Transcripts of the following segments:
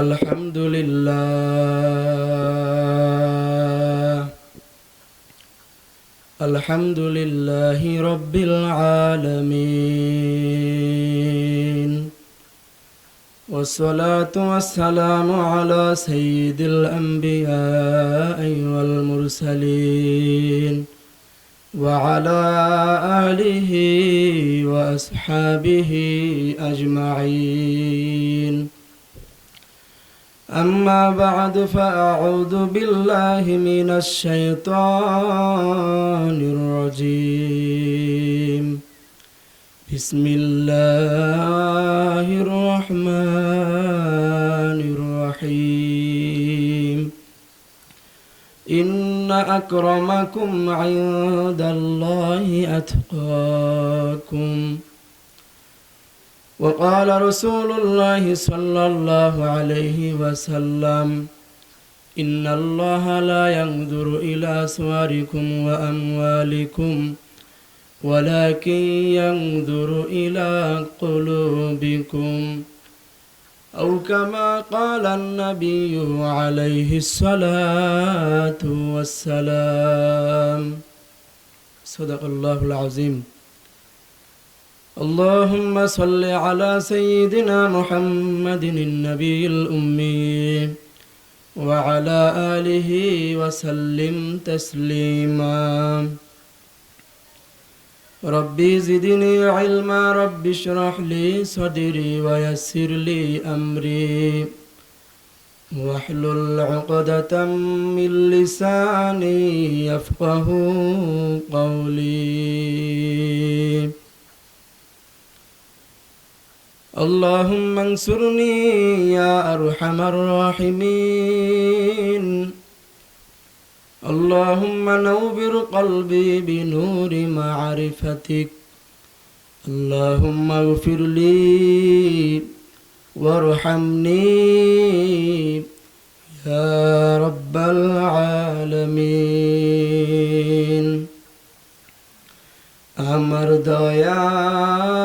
الحمد لله الحمد لله رب العالمين والصلاة والسلام على سيد الأنبياء والمرسلين وعلى آله وأصحابه أجمعين أما بعد فأعوذ بالله من الشيطان الرجيم بسم الله الرحمن الرحيم إن أكرمكم عند الله أتقاكم وقال رسول الله صلى الله عليه وسلم إن الله لا ينظر إلى صوركم وأموالكم ولكن ينظر إلى قلوبكم أو كما قال النبي عليه الصلاة والسلام صدق الله العظيم اللهم صل على سيدنا محمد النبي الأمي وعلى آله وسلم تسليما ربي زدني علما رب اشرح لي صدري ويسر لي أمري واحلل عقدة من لساني يفقه قولي اللهم انصرني يا أرحم الراحمين اللهم نور قلبي بنور معرفتك اللهم اغفر لي وارحمني يا رب العالمين আমার দয়ার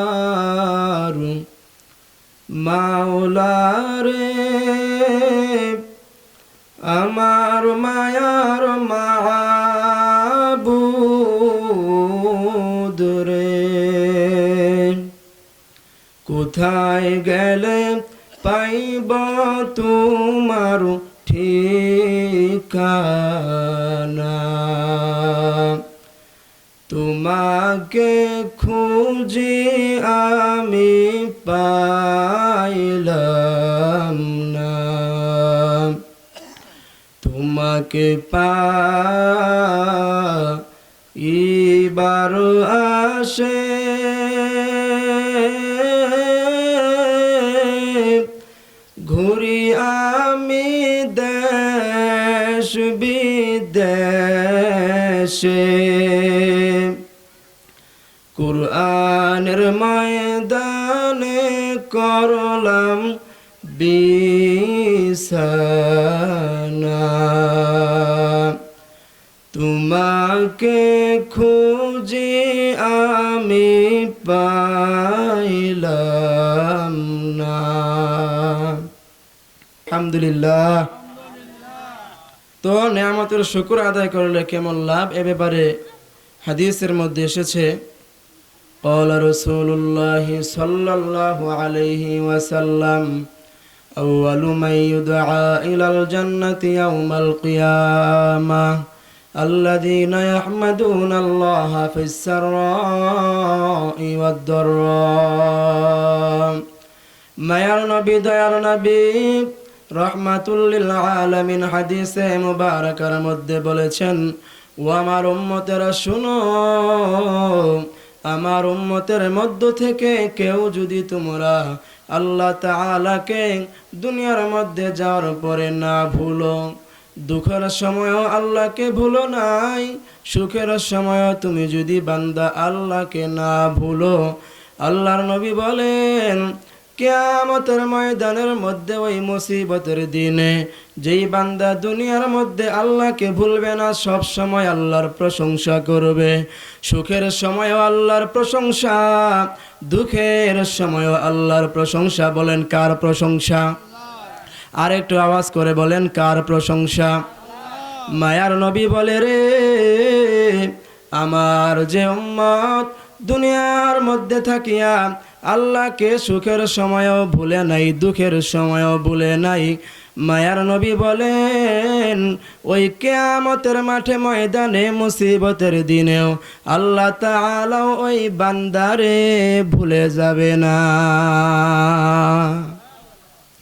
মাওলারে আমার মায়ার মাবুদ রে কোথায় গেলে পাইব তোমার ঠিকানা তোমাকে খুঁজি আমি পাইলাম না তোমাকে পাইবার আসে ঘুরি আমি দেশ বিদেশে কুরআনের ময়দানে করলাম বিছানা তোমাকে খুঁজি আমি পাইলাম না আলহামদুলিল্লাহ। তো নিয়ামতের শুকর আদায় করলে কেমন লাভ এ ব্যাপারে হাদিসের মধ্যে এসেছে قال رسول الله صلى الله عليه وسلم أول من يدعى إلى الجنة يوم القيامة الذين يحمدون الله في السراء والضراء মায়ার নবী দয়ার নবী রহমাতুল লিল আলামিন হাদিসে মুবারাকার মধ্যে বলেছেন, ও আমার উম্মতেরা শুনো, আমার উম্মতের মধ্য থেকে কেউ যদি তোমরা আল্লাহ তাআলাকে দুনিয়ার মধ্যে যাওয়ার পরে না ভুলো, দুঃখের সময়ও আল্লাহকে ভুলো নাই, সুখের সময়ও তুমি যদি বান্দা আল্লাহকে না ভুলো, আল্লাহর নবী বলেন কিয়ামতের ময়দানের মধ্যে ওই মুসিবতের দিনে যেই বান্দা দুনিয়ার মধ্যে আল্লাহকে ভুলবে না, সব সময় আল্লাহর প্রশংসা করবে, সুখের সময়ও আল্লাহর প্রশংসা, দুঃখের সময়ও আল্লাহর প্রশংসা। বলেন কার প্রশংসা? আর একটু আওয়াজ করে বলেন কার প্রশংসা? মায়ার নবী বলে রে আমার যে উম্মত দুনিয়ার মধ্যে থাকিয়া আল্লাহকে সুখের সময়ও ভুলে নাই, দুঃখের সময়ও ভুলে নাই। মায়ার নবী বলেন ওই কিয়ামতের মাঠে ময়দানে মুসিবতের দিনেও আল্লাহ তাআলা ওই বান্দারে ভুলে যাবে না।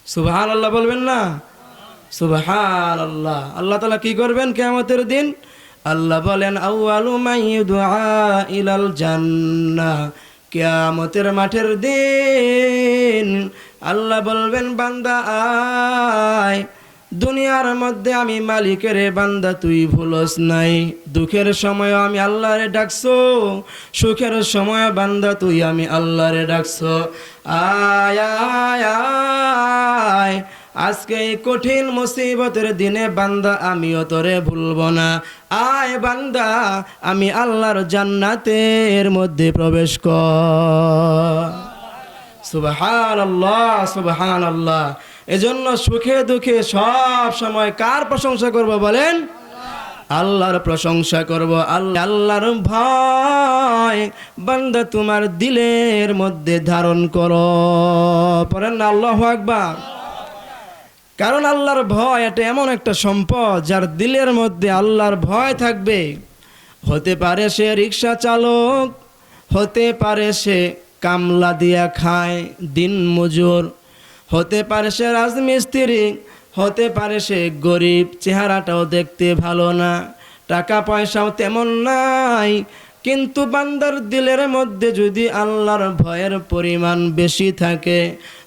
সুবহানাল্লাহ বলবেন না? সুবহানাল্লাহ। আল্লাহ তাআলা কি করবেন কিয়ামতের দিন? আল্লাহ বলেন আউয়ালু মান ইউদআ ইলাল জান্নাহ। কিয়ামতের মাঠের দিন আল্লাহ বলবেন বান্দা আয়, দুনিয়ার মধ্যে আমি মালিকের বান্দা তুই ভুলস নাই, দুঃখের সময় আমি আল্লাহরে ডাকছো, সুখের সময় বান্দা তুই আমি আল্লাহরে ডাকছো। আয় আয় আয়, আজকে এই কঠিন মুসিবতের দিনে বান্দা আমিও তোরে ভুলবো না। আয় বান্দা, আমি আল্লাহর জান্নাতের মধ্যে প্রবেশ কর। সুবহানাল্লাহ সুবহানাল্লাহ। এজন্য সুখে দুঃখে সব সময় কার প্রশংসা করব বলেন? আল্লাহর প্রশংসা করব। আল্লাহর ভয় বান্দা তোমার দিলের মধ্যে ধারণ করো। পড়েন না আল্লাহু আকবার। কারণ আল্লাহর ভয় এটা এমন একটা সম্পদ যার দিলের মধ্যে আল্লাহর ভয় থাকবে। হতে পারে সে রিক্সা চালক, হতে পারে সে কামলা দিয়া খায় দিন মজুর, হতে পারে সে রাজমিস্ত্রি, হতে পারে সে গরিব, চেহারাটাও দেখতে ভালো না, টাকা পয়সাও তেমন নাই, কিন্তু বান্দার দিলের মধ্যে যদি আল্লাহর ভয়ের পরিমাণ বেশি থাকে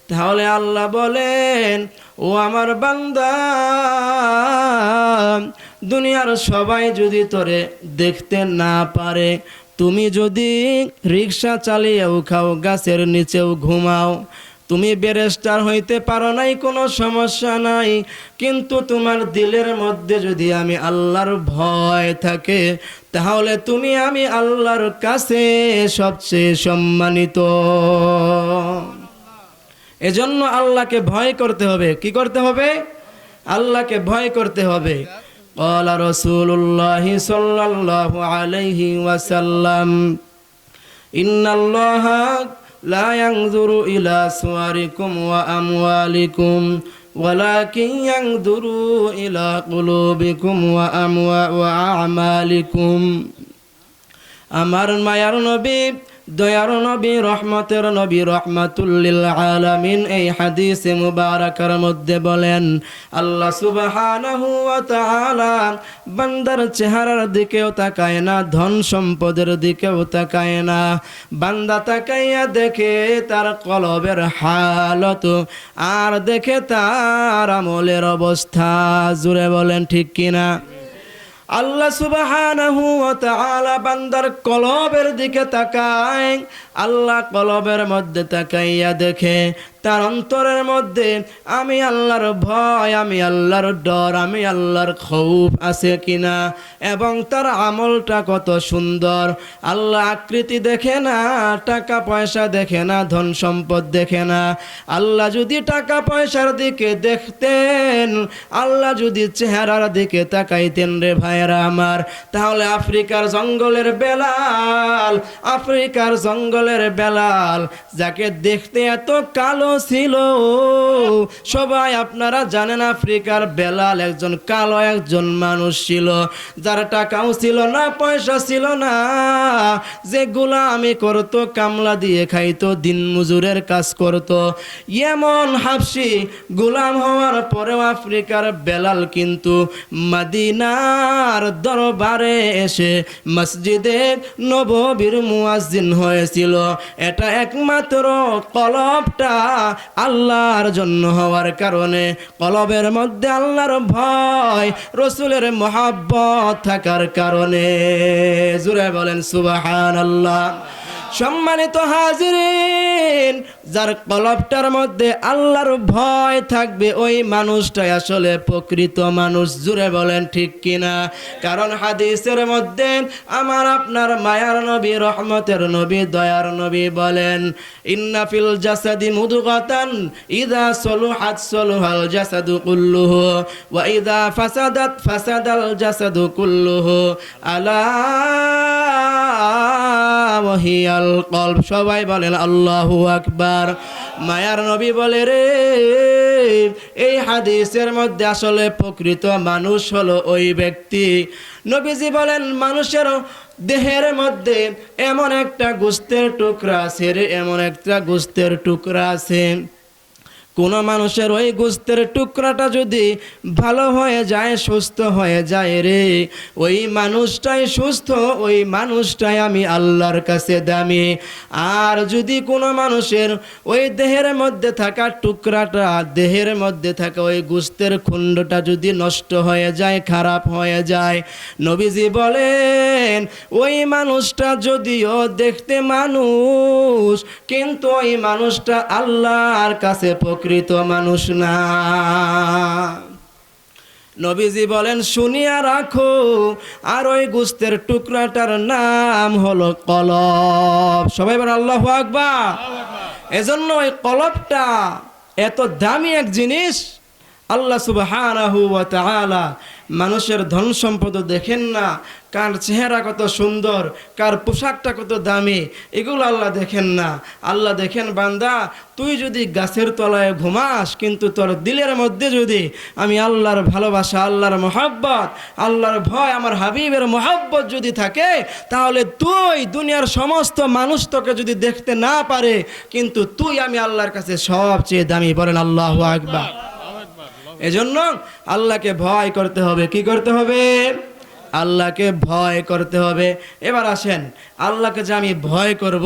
তাহলে আল্লাহ বলেন ও আমার বান্দা, দুনিয়ার সবাই যদি তোরে দেখতে না পারে, তুমি যদি রিক্সা চালিয়েও খাও, গাছের নিচেও ঘুমাও, তুমি ব্যারিস্টার হইতে পারো নাই, কোনো সমস্যা নাই, কিন্তু তোমার দিলের মধ্যে যদি আমি আল্লাহর ভয় থাকে তাহলে তুমি আমি আল্লাহর কাছে সবচেয়ে সম্মানিত। এজন্য আল্লাহকে ভয় করতে হবে। কি করতে হবে? আল্লাহকে ভয় করতে হবে। ক্বালা রাসূলুল্লাহি সাল্লাল্লাহু আলাইহি ওয়াসাল্লাম ইন্নাল্লাহা লা ইয়ানজুরু ইলা সুওয়ারিকুম ওয়া আমওয়ালিকুম ওয়ালাকিন ইয়ানজুরু ইলা কুলুবিকুম ওয়া আমালিকুম। আমার মায়ার নবী, দয়ার নবী, রহমতের নবী, রহমাতুল লিল আলামিন এই হাদিসে মুবারাকার মধ্যে বলেন আল্লাহ সুবহানাহু ওয়া তাআলা বান্দার চেহারার দিকেও তাকায় না, ধন সম্পদের দিকেও তাকায় না, বান্দা তাকাইয়া দেখে তার কলবের হালত আর দেখে তার আমলের অবস্থা। জুড়ে বলেন ঠিক কিনা? আল্লাহ সুবহানাহু ওয়া তাআলা বান্দার কলবের দিকে তাকায়। আল্লাহ কলবের মধ্যে তাকাইয়া দেখে তার অন্তরের মধ্যে আমি আল্লাহর ভয়, আমি আল্লাহর ডর, আমি আল্লাহর খৌফ আছে কিনা, এবং তার আমলটা কত সুন্দর। আল্লাহ আকৃতি দেখে না, টাকা পয়সা দেখে না, ধন সম্পদ দেখে না। আল্লাহ যদি টাকা পয়সার দিকে দেখতেন, আল্লাহ যদি চেহারার দিকে তাকাইতেন রে ভাইরা আমার, তাহলে আফ্রিকার জঙ্গলের বেলাল, আফ্রিকার জঙ্গলের বেলাল যাকে দেখতে এত কালো ছিল, সবাই আপনারা জানেন আফ্রিকার বেলাল একজন কালো একজন মানুষ ছিল, যার টাকাও ছিল না, পয়সা ছিল না, যে গোলামি করতো, কামলা দিয়ে খাইতো, দিন মজুরের কাজ করতো। এমন হাবশি গোলাম হওয়ার পরেও আফ্রিকার বেলাল কিন্তু মদিনার দরবারে এসে মসজিদে নববীর মুয়াজ্জিন হয়েছিল। এটা একমাত্র কলবটা আল্লাহর জন্য হওয়ার কারণে, কলবের মধ্যে আল্লাহর ভয়, রসুলের মহব্বত থাকার কারণে। জুড়ে বলেন সুবহানাল্লাহ। সম্মানিত হাজিরিন, যার কলবটার মধ্যে আল্লাহর ভয় থাকবে ওই মানুষটাই আসলে প্রকৃত মানুষ। জুড়ে বলেন ঠিক কিনা? কারণ হাদিসের মধ্যে আমার আপনার মায়ার নবী, রহমতের নবী, দয়ার নবী বলেন, ইন্না ফিল জাসাদি মুদগাতান ইযা সলুহাত সলুহাল জাসাদু কুল্লুহু ওয়া ইযা ফাসাদাত ফাসাদাল জাসাদু কুল্লুহু আলা ওয়াহিয়াল কলব। সবাই বলেন আল্লাহু আকবার। মায়ার নবী বলে রে, এই হাদিসের মধ্যে আসলে প্রকৃত মানুষ হলো ওই ব্যক্তি। নবীজি বলেন, মানুষের দেহের মধ্যে এমন একটা গোশতের টুকরা আছে রে, এমন একটা গোশতের টুকরা আছে, কোন মানুষের ওই গোশতের টুকরাটা যদি ভালো হয়ে যায়, সুস্থ হয়ে যায় রে, ওই মানুষটাই সুস্থ, ওই মানুষটাই আমি আল্লাহর কাছে দামি। আর যদি কোনো মানুষের ওই দেহের মধ্যে থাকা টুকরাটা, দেহের মধ্যে থাকা ওই গোশতের খণ্ডটা যদি নষ্ট হয়ে যায়, খারাপ হয়ে যায়, নবীজি বলেন ওই মানুষটা যদিও দেখতে মানুষ, কিন্তু ওই মানুষটা আল্লাহর কাছে প্রকৃত মানুষ না। নবীজি বলেন শুনিয়া রাখো, আর ওই গোশতের টুকরাটার নাম হলো কলব। সবাই বলেন আল্লাহু আকবার। এজন্য ওই কলবটা এত দামি এক জিনিস। আল্লাহ সুবহানাহু ওয়া তাআলা মানুষের ধন সম্পদ দেখেন না, কার চেহারা কত সুন্দর, কার পোশাকটা কত দামি, এগুলো আল্লাহ দেখেন না। আল্লাহ দেখেন বান্দা, তুই যদি গাছের তলায় ঘুমাস, কিন্তু তোর দিলের মধ্যে যদি আমি আল্লাহর ভালোবাসা, আল্লাহর মহব্বত, আল্লাহর ভয়, আমার হাবিবের মহব্বত যদি থাকে, তাহলে তুই দুনিয়ার সমস্ত মানুষ তোকে যদি দেখতে না পারে, কিন্তু তুই আমি আল্লাহর কাছে সবচেয়ে দামি। বলেন আল্লাহু আকবার। এজন্য আল্লাহকে ভয় করতে হবে। কি করতে হবে? আল্লাহকে ভয় করতে হবে। এবার আসেন, আল্লাহকে যে আমি ভয় করব,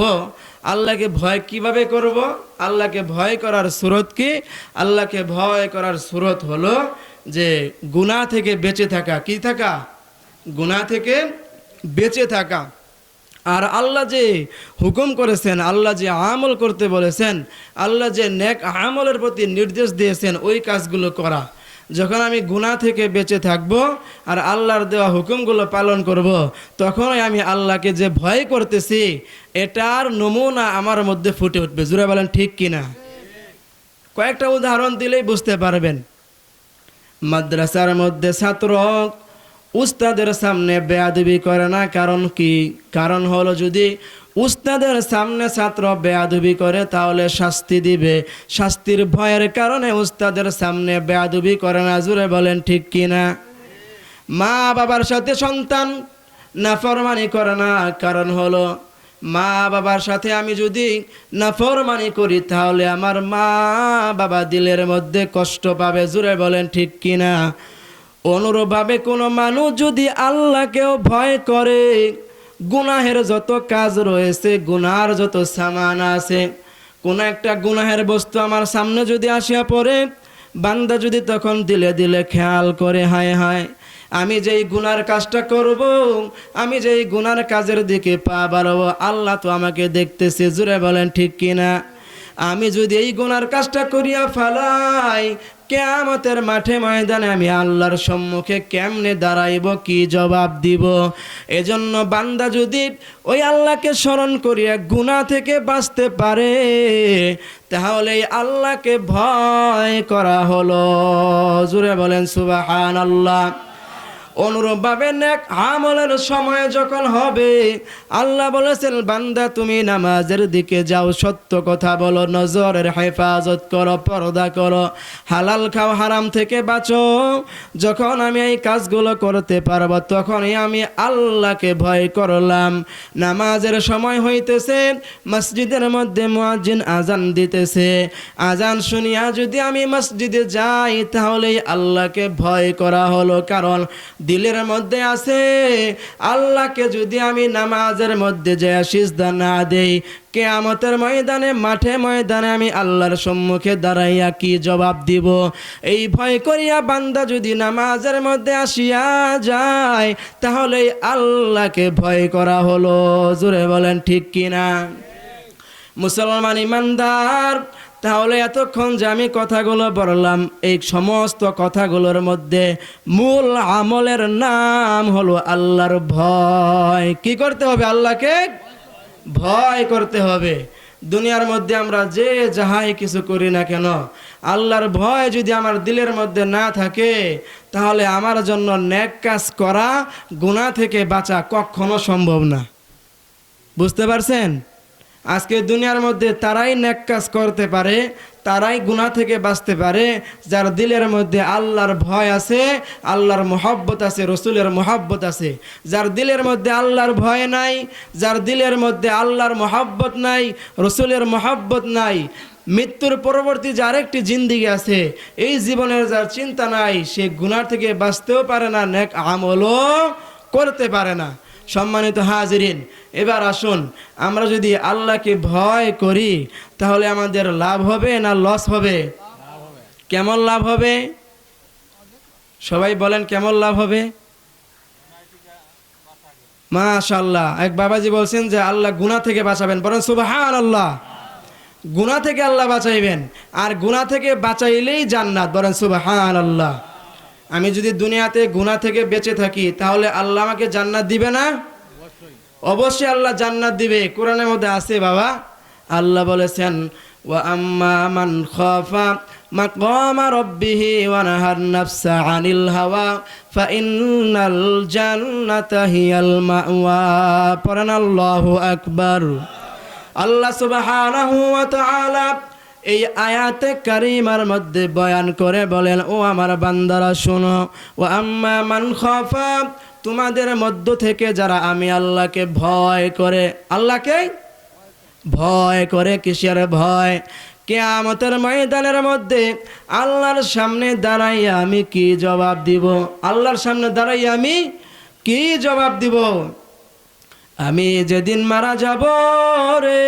আল্লাহকে ভয় কিভাবে করব? আল্লাহকে ভয় করার সুরত কি? আল্লাহকে ভয় করার সুরত হলো যে গুনাহ থেকে বেঁচে থাকা। কি থাকা? গুনাহ থেকে বেঁচে থাকা। আর আল্লাহ যে হুকুম করেছেন, আল্লাহ যে আমল করতে বলেছেন, আল্লাহ যে নেক আমলের প্রতি নির্দেশ দিয়েছেন, ওই কাজগুলো করা। যখন আমি গুনাহ থেকে বেঁচে থাকব আর আল্লাহর দেওয়া হুকুমগুলো পালন করব, তখনই আমি আল্লাহকে যে ভয় করতেছি, এটার নমুনা আমার মধ্যে ফুটে উঠবে। জোরে বলেন ঠিক কিনা? কয়েকটা উদাহরণ দিলেই বুঝতে পারবেন। মাদ্রাসার মধ্যে ছাত্র উস্তাদের সামনে বেয়াদবি করে না, কারণ কি? কারণ হলো যদি উস্তাদের সামনে ছাত্র বেয়াদবি করে তাহলে শাস্তি দিবে, শাস্তির ভয়ের কারণে উস্তাদের সামনে বেয়াদবি করে না। জোরে বলেন ঠিক কিনা? মা বাবার সাথে সন্তান নাফরমানি করে না, কারণ হলো মা বাবার সাথে আমি যদি নাফরমানি করি তাহলে আমার মা বাবা দিলের মধ্যে কষ্ট পাবে। জোরে বলেন ঠিক কিনা? অনুরূপভাবে কোনো মানুষ যদি আল্লাহকেও ভয় করে, গুনাহের যত কাজ রয়েছে, গুনার যত সামান আছে, কোনো একটা গুনাহের বস্তু আমার সামনে যদি আসিয়া পড়ে, বান্দা যদি তখন দিলে দিলে খেয়াল করে, হায় হায় আমি যেই গুনার কাজটা করব, আমি যেই গুনার কাজের দিকে পা বাড়াবো, আল্লাহ তো আমাকে দেখতেছে। জোরে বলেন ঠিক কিনা? আমি যদি এই গুনার কাজটা করিয়া ফেলাই, কিয়ামতের মাঠে ময়দানে আমি আল্লাহর সম্মুখে কেমনে দাঁড়াইব, কি জবাব দিব? এজন্য বান্দা যদি ওই আল্লাহকে স্মরণ করিয়া গুনাহ থেকে বাঁচতে পারে, তাহলে আল্লাহকে ভয় করা হলো। জোরে বলেন সুবহানাল্লাহ। অনুরূপভাবে নেক আমলের সময় যখন হবে, আল্লাহ বলেছেন বান্দা তুমি নামাজের দিকে যাও, সত্য কথা বলো, নজরের হেফাজত করো, পর্দা করো, হালাল খাও, হারাম থেকে বাঁচো। যখন আমি এই কাজগুলো করতে পারবো, তখনই আমি আল্লাহকে ভয় করলাম। নামাজের সময় হইতেছে, মসজিদের মধ্যে মুয়াজ্জিন আজান দিতেছে, আজান শুনিয়া যদি আমি মসজিদে যাই, তাহলে আল্লাহকে ভয় করা হলো। কারণ দিলের মধ্যে আছে আল্লাহকে যদি আমি নামাজের মধ্যে যে সিজদা না দেই, কিয়ামতের ময়দানে মাঠে ময়দানে আমি আল্লাহর সম্মুখে দাঁড়াইয়া কি জবাব দিব? এই ভয় করিয়া বান্দা যদি নামাজের মধ্যে আসিয়া যায়, তাহলে আল্লাহকে ভয় করা হলো। জোরে বলেন ঠিক কিনা? মুসলমান ইমানদার, তাহলে এতক্ষণ যে আমি কথাগুলো বললাম, এই সমস্ত কথাগুলোর মধ্যে মূল আমলের নাম হলো আল্লাহর ভয়। কি করতে হবে? আল্লাহকে ভয় করতে হবে। দুনিয়ার মধ্যে আমরা যে যাহাই কিছু করি না কেন, আল্লাহর ভয় যদি আমার দিলের মধ্যে না থাকে, তাহলে আমার জন্য নেক কাজ করা, গুনাহ থেকে বাঁচা কখনো সম্ভব না। বুঝতে পারছেন? আজকে দুনিয়ার মধ্যে তারাই নেক কাজ করতে পারে, তারাই গুনাহ থেকে বাঁচতে পারে, যার দিলের মধ্যে আল্লাহর ভয় আছে, আল্লাহর মহব্বত আছে, রসুলের মহব্বত আছে। যার দিলের মধ্যে আল্লাহর ভয় নাই, যার দিলের মধ্যে আল্লাহর মহব্বত নাই, রসুলের মহব্বত নাই, মৃত্যুর পরবর্তী যে আরেকটি জিন্দিগি আছে, এই জীবনের যার চিন্তা নাই, সে গুনাহ থেকে বাঁচতেও পারে না, নেক আমলও করতে পারে না। সম্মানিত হাজিরিন, এবার আসুন, আমরা যদি আল্লাহকে ভয় করি, তাহলে আমাদের লাভ হবে না লস হবে? কেমন লাভ হবে? সবাই বলেন কেমন লাভ হবে? মাশাআল্লাহ, এক বাবাজি বলছেন যে আল্লাহ গুনাহ থেকে বাঁচাবেন, বলেন সুবহানাল্লাহ। গুনাহ থেকে আল্লাহ বাঁচাইবেন, আর গুনাহ থেকে বাঁচাইলেই জান্নাত, বলেন সুবহানাল্লাহ। আমি যদি দুনিয়াতে গুনাহ থেকে বেঁচে থাকি, তাহলে আল্লাহ আমাকে জান্নাত দিবে না? অবশ্যই আল্লাহ জান্নাত দিবে। কোরআনের মধ্যে আছে বাবা, আল্লাহ বলেছেন, ওয়া আম্মা মান খাফা মাকামা রাব্বিহি ওয়া নাহার নাফসা আনিল হাওয়া ফাইন্নাল জান্নাতা হিয়াল মাওয়া। পড়েন আল্লাহু আকবার। আল্লাহ সুবহানাহু ওয়া তাআলা এই আয়াতে কারিমার মধ্যে বয়ান করে বলেন, ও আমার বান্দারা শোনো, ও আম্মা মান খাফা, তোমাদের মধ্য থেকে যারা আমি আল্লাহকে ভয় করে, আল্লাহকে ভয় করে, কিসের ভয়? কিয়ামতের ময়দানের মধ্যে আল্লাহর সামনে দাঁড়াইয়া আমি কি জবাব দিব? আল্লাহর সামনে দাঁড়াইয়া আমি কি জবাব দিব? আমি যেদিন মারা যাব রে,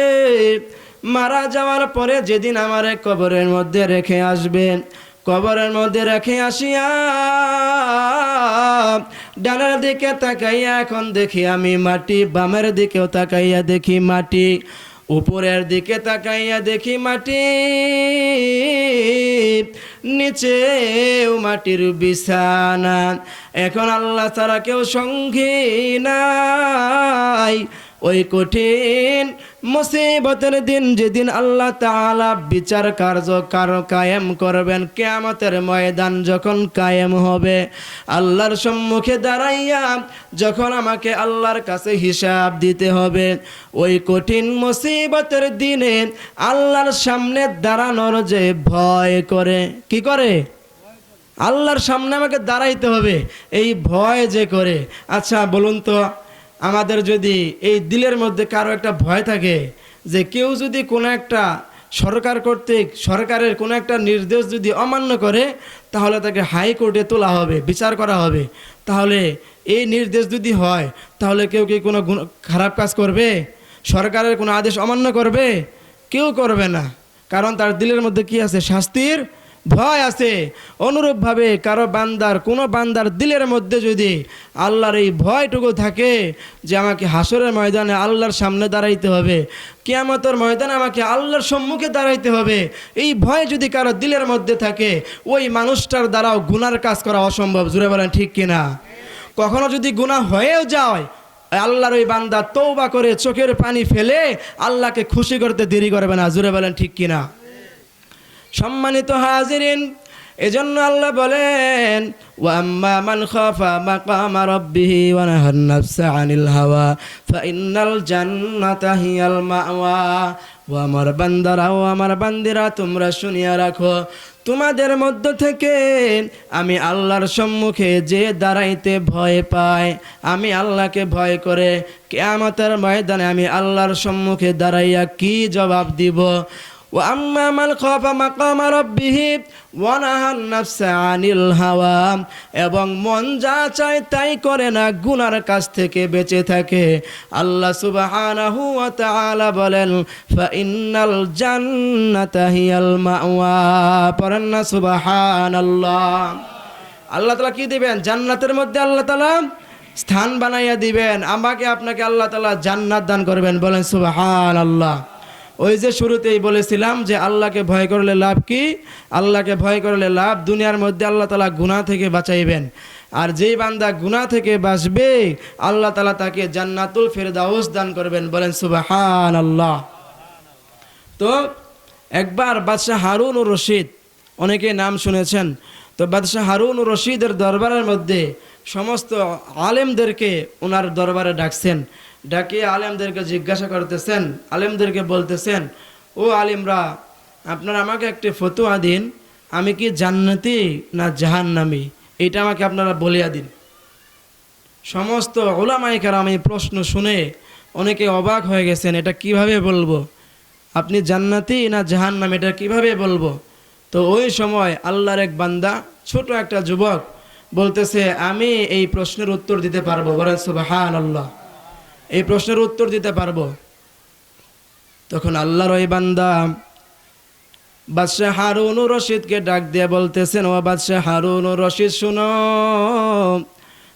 মারা যাওয়ার পরে যেদিন আমার কবরের মধ্যে রেখে আসবেন, কবরের মধ্যে রেখে আসিয়া ডানের দিকে তাকাইয়া এখন দেখি আমি মাটি, বামের দিকেও তাকাইয়া দেখি মাটি, উপরের দিকে তাকাইয়া দেখি মাটি, নিচেও মাটির বিছানা। এখন আল্লাহ ছাড়া কেউ সঙ্গী নাই। ওই কঠিন মুসিবতের দিন, যেদিন আল্লাহ তাআলা বিচার কার্য কায়েম করবেন, কিয়ামতের ময়দান যখন কায়েম হবে, আল্লাহর সম্মুখে দাঁড়াইয়া যখন আমাকে আল্লাহর কাছে হিসাব দিতে হবে, ওই কঠিন মুসিবতের দিনে আল্লাহর সামনে দাঁড়ানোর যে ভয় করে, কি করে? আল্লাহর সামনে আমাকে দাঁড়াইতে হবে, এই ভয় যে করে। আচ্ছা বলুন তো, আমাদের যদি এই দিলের মধ্যে কারো একটা ভয় থাকে যে কেউ যদি কোনো একটা সরকার কর্তৃক সরকারের কোনো একটা নির্দেশ যদি অমান্য করে, তাহলে তাকে হাইকোর্টে তোলা হবে, বিচার করা হবে, তাহলে এই নির্দেশ যদি হয়, তাহলে কেউ কি কোনো খারাপ কাজ করবে? সরকারের কোনো আদেশ অমান্য করবে? কেউ করবে না, কারণ তার দিলের মধ্যে কি আছে? শাস্তির ভয় আছে। অনুরূপভাবে কারো বান্দার, কোনো বান্দার দিলের মধ্যে যদি আল্লাহর এই ভয়টুকু থাকে যে আমাকে হাসরের ময়দানে আল্লাহর সামনে দাঁড়াইতে হবে, কিয়ামতের ময়দানে আমাকে আল্লাহর সম্মুখে দাঁড়াইতে হবে, এই ভয় যদি কারো দিলের মধ্যে থাকে, ওই মানুষটার দ্বারাও গুনার কাজ করা অসম্ভব। জুড়ে বলেন ঠিক কিনা? কখনো যদি গুনাহ হয়েও যায়, আল্লাহর ওই বান্দা তওবা করে চোখের পানি ফেলে আল্লাহকে খুশি করতে দেরি করবে না। জুড়ে বলেন ঠিক কিনা? সম্মানিত হাজিরিন, এজন্য আল্লাহ বলেন, ওয়া আম্মা মান খাফা মাকামা রাব্বিহি ওয়া নাহার নাফসা আনিল হাওয়া ফাইন্নাল জান্নাতা হিয়াল মাওয়া। ও আমার বান্দারা, ও আমার বান্দিরা, তোমরা শুনিয়া রাখো, তোমাদের মধ্য থেকে আমি আল্লাহর সম্মুখে যে দাঁড়াইতে ভয় পায়, আমি আল্লাহকে ভয় করে কিয়ামতের ময়দানে আমি আল্লাহর সম্মুখে দাঁড়াইয়া কি জবাব দিব, ওয়া আম্মা মান খাফা মাকামা রাব্বিহি ওয়া নাহান নাফসা আনিল হাওয়া, এবং মন যা চায় তাই করে না, গুনার কাছ থেকে বেঁচে থাকে। আল্লাহ সুবহানাহু ওয়া তাআলা বলেন ফা ইন্নাল জান্নাতা হিয়াল মাওয়া। পড়েন না সুবহানাল্লাহ। আল্লাহ তাআলা কি দিবেন? জান্নাতের মধ্যে আল্লাহ তাআলা স্থান বানাইয়া দিবেন। আমাকে আপনাকে আল্লাহ তাআলা জান্নাত দান করবেন, বলেন সুবহানাল্লাহ। ওই যে শুরুতেই বলেছিলাম যে আল্লাহকে ভয় করলে লাভ কি? আল্লাহকে ভয় করলে লাভ, দুনিয়ার মধ্যে আল্লাহ তাআলা গুনাহ থেকে বাঁচাইবেন। আর যেই বান্দা গুনাহ থেকে বাঁচবে আল্লাহ তাআলা তাকে জান্নাতুল ফেরদাউস দান করবেন, বলেন সুবহানাল্লাহ। তো একবার বাদশাহ হারুন ও রশিদ, অনেকে নাম শুনেছেন, তো বাদশাহ হারুন ও রশিদের দরবারের মধ্যে সমস্ত আলেমদেরকে ওনার দরবারে ডাকছেন। ডাকে আলেমদেরকে জিজ্ঞাসা করতেছেন, আলেমদেরকে বলতেছেন, ও আলিমরা, আপনারা আমাকে একটি ফতোয়া দিন, আমি কি জান্নাতি না জাহান্নামী, এটা আমাকে আপনারা বলিয়া দিন। সমস্ত উলামায়ে কেরাম এই প্রশ্ন শুনে অনেকে অবাক হয়ে গেছেন, এটা কিভাবে বলবো, আপনি জান্নাতি না জাহান্নামী, এটা কিভাবে বলবো? তো ওই সময় আল্লাহর এক বান্দা, ছোট একটা যুবক, বলতেছে আমি এই প্রশ্নের উত্তর দিতে পারবো, বলেন সুবহানাল্লাহ, এই প্রশ্নের উত্তর দিতে পারবো। তখন আল্লাহর ওই বান্দা বাদশাহ হারুন ও রশিদকে ডাক দিয়ে বলতেছেন, ও বাদশাহ হারুন ও রশিদ, শুনো,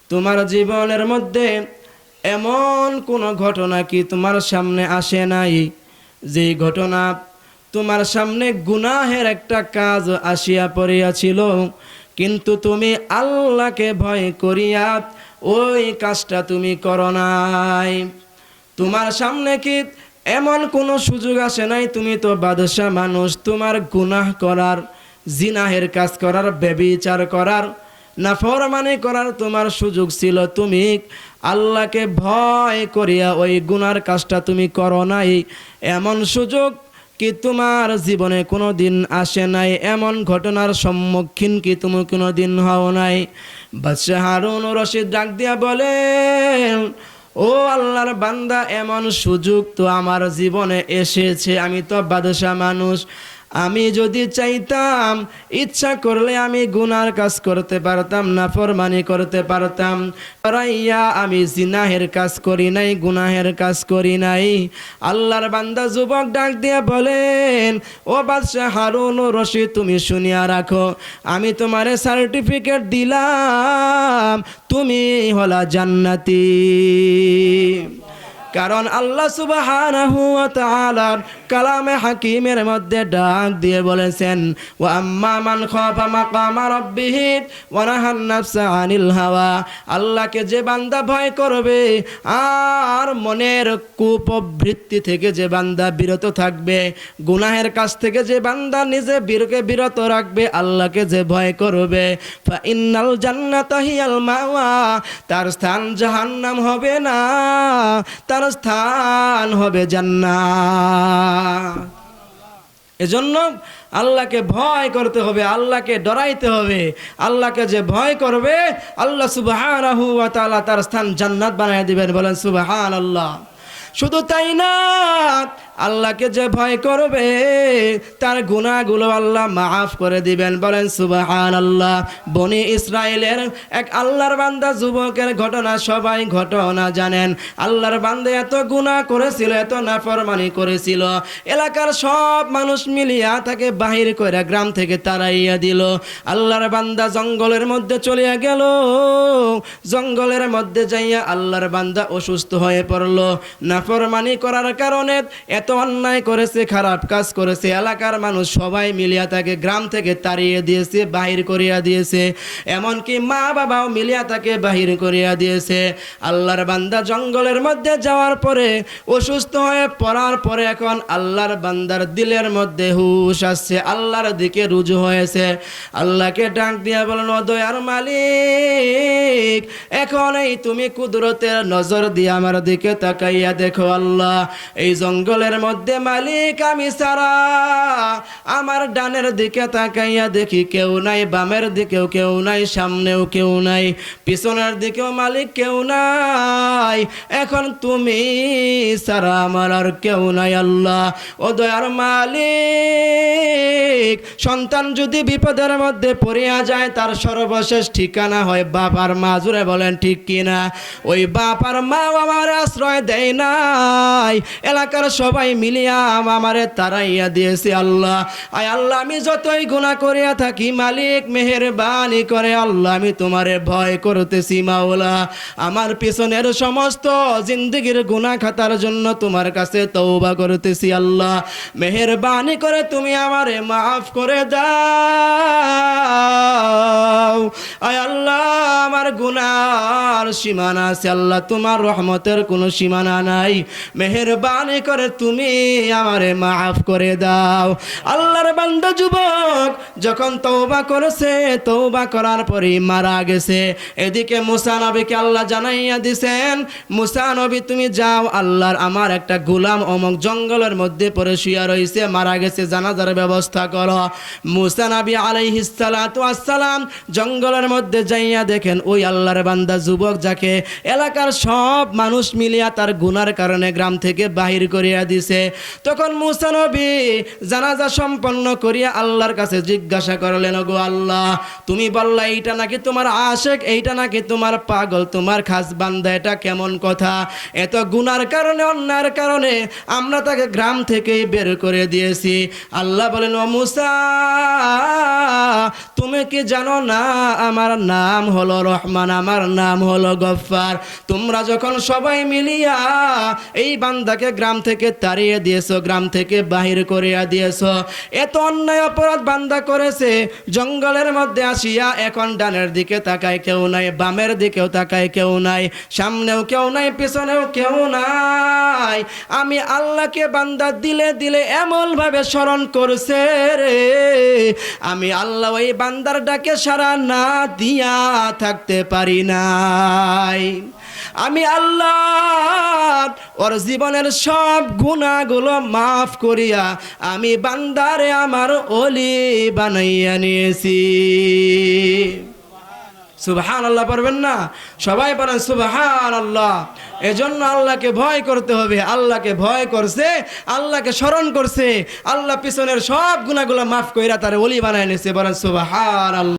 তোমার জীবনের মধ্যে এমন কোনো ঘটনা কি তোমার সামনে আসে নাই, যে ঘটনা তোমার সামনে গুনাহের একটা কাজ আসিয়া পড়িয়াছিল, কিন্তু তুমি আল্লাহকে ভয় করিয়া ওই কাজটা তুমি করো নাই? তোমার সামনে কি এমন কোনো সুযোগ আসে নাই? তুমি তো বাদশা মানুষ, তোমার গুনাহ করার, জিনাহের কাজ করার, ব্যভিচার করার, নাফরমানি করার তোমার সুযোগ ছিল, তুমি আল্লাহকে ভয় করিয়া ওই গুনার কাজটা তুমি করো নাই। এমন সুযোগ কি তোমার জীবনে কোনো দিন আসে নাই? এমন ঘটনার সম্মুখীন কি তুমি কোনো দিন হও নাই? বাদশাহ হারুন ও রশিদ ডাক দিয়া বলেন, ও আল্লাহর বান্দা, এমন সুযোগ তো আমার জীবনে এসেছে। আমি তো বাদশা মানুষ, আমি যদি চাইতাম, ইচ্ছা করলে আমি গুনার কাজ করতে পারতাম, নাফরমানি করতে পারতাম। রাইয়া আমি জিনাহের কাজ করি নাই, গুনাহের কাজ করি নাই। আল্লাহর বান্দা যুবক ডাক দিয়ে বলেন, ও বাদশাহ হারুন ও রশিদ, তুমি শুনিয়া রাখো, আমি তোমারে সার্টিফিকেট দিলাম, তুমি হলা জান্নাতি। কারণ আল্লাহ সুবহানাহু ওয়া তাআলা কালামে হাকিমের মধ্যে ডাক দিয়ে বলেছেন, ওয়া আম্মা মান খাফা মাকামা রাব্বিহি ওয়া নাহান নাফসা আনিল হাওয়া। আল্লাহকে যে বান্দা ভয় করবে আর মনের কুপ্রবৃত্তি থেকে যে বান্দা বিরত থাকবে, গুনাহের কাছ থেকে যে বান্দা নিজে বিরত রাখবে, আল্লাহকে যে ভয় করবে, ফা ইন্নাল জান্নাতা হিয়াল মাওয়া, তার স্থান জাহান্নাম হবে না, তার স্থান হবে জান্নাত। এজন্য আল্লাহকে ভয় করতে হবে, আল্লাহকে ডরাইতে হবে। আল্লাহকে যে ভয় করবে আল্লাহ সুবহানাহু ওয়া তাআলা তার স্থান জান্নাত বানায় দিবেন, বলেন সুবহানাল্লাহ। শুধু তাই না, আল্লাহকে যে ভয় করবে তার গুনাহগুলো আল্লাহ মাফ করে দিবেন, বলেন সুবহানাল্লাহ। বনি ইসরাইলের এক আল্লাহর বান্দা যুবকের ঘটনা সবাই ঘটনা জানেন। আল্লাহর বান্দা এত গুনাহ করেছিল, এত নাফরমানি করেছিল, এলাকার সব মানুষ মিলিয়া তাকে বাহির করে গ্রাম থেকে তাড়াইয়া দিল। আল্লাহর বান্দা জঙ্গলের মধ্যে চলিয়া গেল। জঙ্গলের মধ্যে যাইয়া আল্লাহর বান্দা অসুস্থ হয়ে পড়ল। নাফরমানি করার কারণে এত অন্যায় করেছে, খারাপ কাজ করেছে, এলাকার মানুষ সবাই মিলিয়া তাকে গ্রাম থেকে তাড়িয়ে দিয়েছে, বাহির করিয়া দিয়েছে। এমনকি মা বাবাও মিলিয়া তাকে বাহির করিয়া দিয়েছে। আল্লাহর বান্দা জঙ্গলের মধ্যে যাওয়ার পরে, অসুস্থ হয়ে পড়ার পরে, এখন আল্লাহর বান্দার দিলের মধ্যে হুশ আসছে, আল্লাহর দিকে রুজু হয়েছে। আল্লাহকে ডাক দিয়া বলেন, ও দয়ার মালিক, এখন এই তুমি কুদরতের নজর দিয়ে আমার দিকে তাকাইয়া দেখো আল্লাহ, এই জঙ্গলের মধ্যে মালিক আমি সারা, আমার ডানের দিকে তাকাইয়া দেখি কেউ নাই, বামের দিকেও কেউ নাই, সামনেও কেউ নাই, পিছনের দিকেও মালিক কেউ নাই। এখন তুমি সারা আমার আর কেউ নাই আল্লাহ। ও দয়ার মালিক, সন্তান যদি বিপদের মধ্যে পড়িয়া যায় তার সর্বশেষ ঠিকানা হয় বাপ আর মা। জুড়ে বলেন ঠিক কিনা? ওই বাপ আর মা আমার আশ্রয় দেয় নাই, এলাকার সবাই মিলিয়া আমারে তারাইয়া দিয়েছে আল্লাহ। আয় আল্লাহ, আমি যতই গুনাহ করিয়া থাকি মালিক মেহেরবানি করে আল্লাহ আমি তোমারে ভয় করতেছি মাওলা। আমার পিছনের সমস্ত জিন্দেগির গুনাহ খাতার জন্য তোমার কাছে তওবা করতেছি আল্লাহ। মেহেরবানি করে তুমি আমারে মাফ করে দাও। আয় আল্লাহ, আমার গুনার সীমানা আছে আল্লাহ, তোমার রহমতের কোনো সীমানা নাই। মেহেরবানি করে তুমি আমারে মাফ করে দাও। আল্লাহর বান্দা যুবক যখন তওবা করেছে, তওবা করার পরে মারা গেছে। এদিকে মুসা নবীকে আল্লাহ জানাইয়া দিছেন, মুসা নবী তুমি যাও, আল্লাহর আমার একটা গোলাম অমুক জঙ্গলের মধ্যে পড়ে শুয়ে রয়েছে, মারা গেছে, জানাজার ব্যবস্থা করো। মুসা নবী আলাইহিস সালাতু ওয়াস সালাম জঙ্গলের মধ্যে যাইয়া দেখেন ওই আল্লাহর বান্দা যুবক যাকে এলাকার সব মানুষ মিলিয়া তার গুনার কারণে গ্রাম থেকে বাহির করিয়া দিছে। তখন মুসা নবী জানাজা সম্পন্ন করিয়া আল্লাহর কাছে জিজ্ঞাসা করলেন, গো আল্লাহ, তুমি বললা এইটা নাকি তোমার আশেক, এইটা নাকি তোমার পাগল, তোমার খাস বান্দা, এটা কেমন কথা? এত গুনার কারণে, অন্যায়ের কারণে আমরা তাকে গ্রাম থেকেই বের করে দিয়েছি। আল্লাহ বলেন, ও মুসা, তুমি কি জানো না আমার নাম হলো রহমান, আমার নাম হলো গফফার। তোমরা যখন সবাই মিলিয়া এই বান্দাকে গ্রাম থেকে তাড়িয়ে দিয়েছো, গ্রাম থেকে বাহির করিয়া দিয়েছো, এত অন্যায় অপরাধ বান্দা করেছে, জঙ্গলের মধ্যে আসিয়া এখন ডানের দিকে তাকায় কেউ নাই, বামের দিকেও তাকায় কেউ নাই, সামনেও কেউ নাই, পিছনেও কেউ নাই। আমি আল্লাহকে বান্দা দিলে দিলে এমন ভাবে স্মরণ করছে রে, আমি আল্লাহ ওই বান্দার ডাকে সাড়া না দিয়া থাকতে পারি নাই। আমি আল্লাহ ওর জীবনের সব গুনাহগুলো মাফ করিয়া আমি বান্দারে আমার ওলি বানাইয়া নিয়েছি। সুবহানাল্লাহ পড়বেন না? সবাই পড়েন সুবহানাল্লাহ। এজন্য আল্লাহকে ভয় করতে হবে। আল্লাহকে ভয় করছে, আল্লাহকে স্মরণ করছে, আল্লাহ পিছনের সব গুনাহগুলো মাফ কইরা তার ওলি বানায় নিয়েছে। বলেন সুবহানাল্লাহ।